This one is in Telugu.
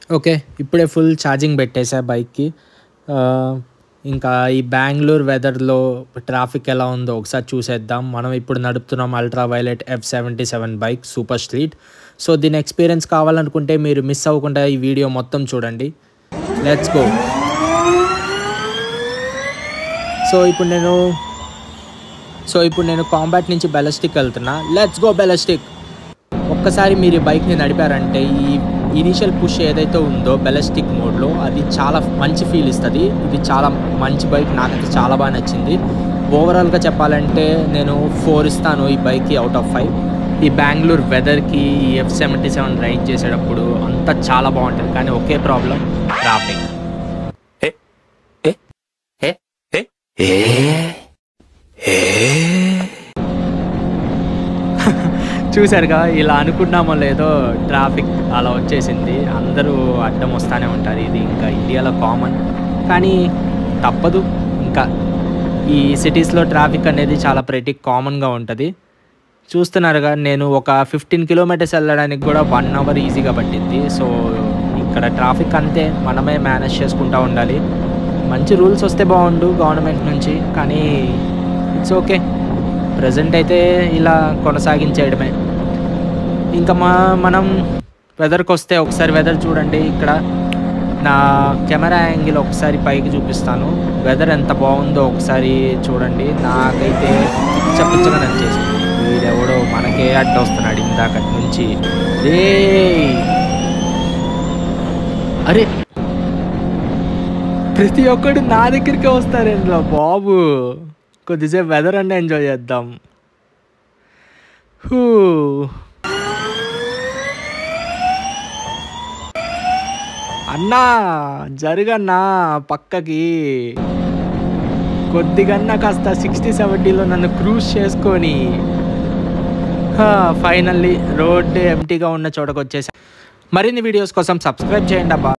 ఓకే. ఇప్పుడే ఫుల్ ఛార్జింగ్ పెట్టేసా బైక్‌కి. ఇంకా ఈ బెంగుళూరు వెదర్‌లో ట్రాఫిక్ ఎలా ఉందో ఒకసారి చూసేద్దాం. మనం ఇప్పుడు నడుపుతున్నాం ultra violet F77 bike super street. So, దీని ఎక్స్‌పీరియన్స్ కావాలనుకుంటే మీరు మిస్ అవ్వకుండా ఈ వీడియో మొత్తం చూడండి. Let's go. సో, ఇప్పుడు నేను కాంబాట్ నుంచి బెలస్టిక్ వెళ్తున్నా. Let's go ballistic. ఒక్కసారి మీరు ఈ బైక్‌ని నడిపారంటే ఈ ఇనీషియల్ పుష్ ఏదైతే ఉందో బెలస్టిక్ మోడ్‌లో అది చాలా మంచి ఫీల్ ఇస్తది. ఇది చాలా మంచి బైక్. నాకైతే చాలా బాగా నచ్చింది. ఓవరాల్‌గా చెప్పాలంటే నేను 4 ఇస్తాను ఈ బైక్‌కి ఔట్ ఆఫ్ 5. ఈ బెంగుళూరు వెదర్‌కి ఈ F77 రైడ్ చేసేటప్పుడు అంతా చాలా బాగుంటుంది. కానీ ఒకే ప్రాబ్లం ట్రాఫిక్. చూసారుగా, ఇలా అనుకున్నామో లేదో ట్రాఫిక్ అలా వచ్చేసింది. అందరూ అడ్డం వస్తూనే ఉంటారు. ఇది ఇంకా ఇండియాలో కామన్, కానీ తప్పదు. ఇంకా ఈ సిటీస్లో ట్రాఫిక్ అనేది చాలా కామన్గా ఉంటుంది. చూస్తున్నారుగా, నేను ఒక 15 కిలోమీటర్స్ వెళ్ళడానికి కూడా 1 అవర్ ఈజీగా పట్టింది. సో ఇక్కడ ట్రాఫిక్ అంతే, మనమే మేనేజ్ చేసుకుంటూ ఉండాలి. మంచి రూల్స్ వస్తే బాగుండు గవర్నమెంట్ నుంచి, కానీ ఇట్స్ ఓకే. ప్రజెంట్ అయితే ఇలా కొనసాగించేయడమే. ఇంకా మనం వెదర్కి వస్తే ఒకసారి వెదర్ చూడండి. ఇక్కడ నా కెమెరా యాంగిల్ ఒకసారి పైకి చూపిస్తాను. వెదర్ ఎంత బాగుందో ఒకసారి చూడండి. నాకైతే పిచ్చగా నచ్చేసింది. వీడెవడో మనకే అడ్డు వస్తున్నాడు ఇందాకటి నుంచి. అరే, ప్రతి ఒక్కడు నా దగ్గరికే వస్తారు ఇందులో బాబు. కొద్దిసేపు వెదర్ అన్నీ ఎంజాయ్ చేద్దాం. అన్నా జరుగన్నా పక్కకి. కొద్దిగన్నా కాస్త 60-70లో నన్ను క్రూజ్ చేసుకొని ఫైనల్లీ రోడ్ ఎంటీగా ఉన్న చోటకు వచ్చేసా. మరిన్ని వీడియోస్ కోసం సబ్స్క్రైబ్ చేయండి అబ్బా.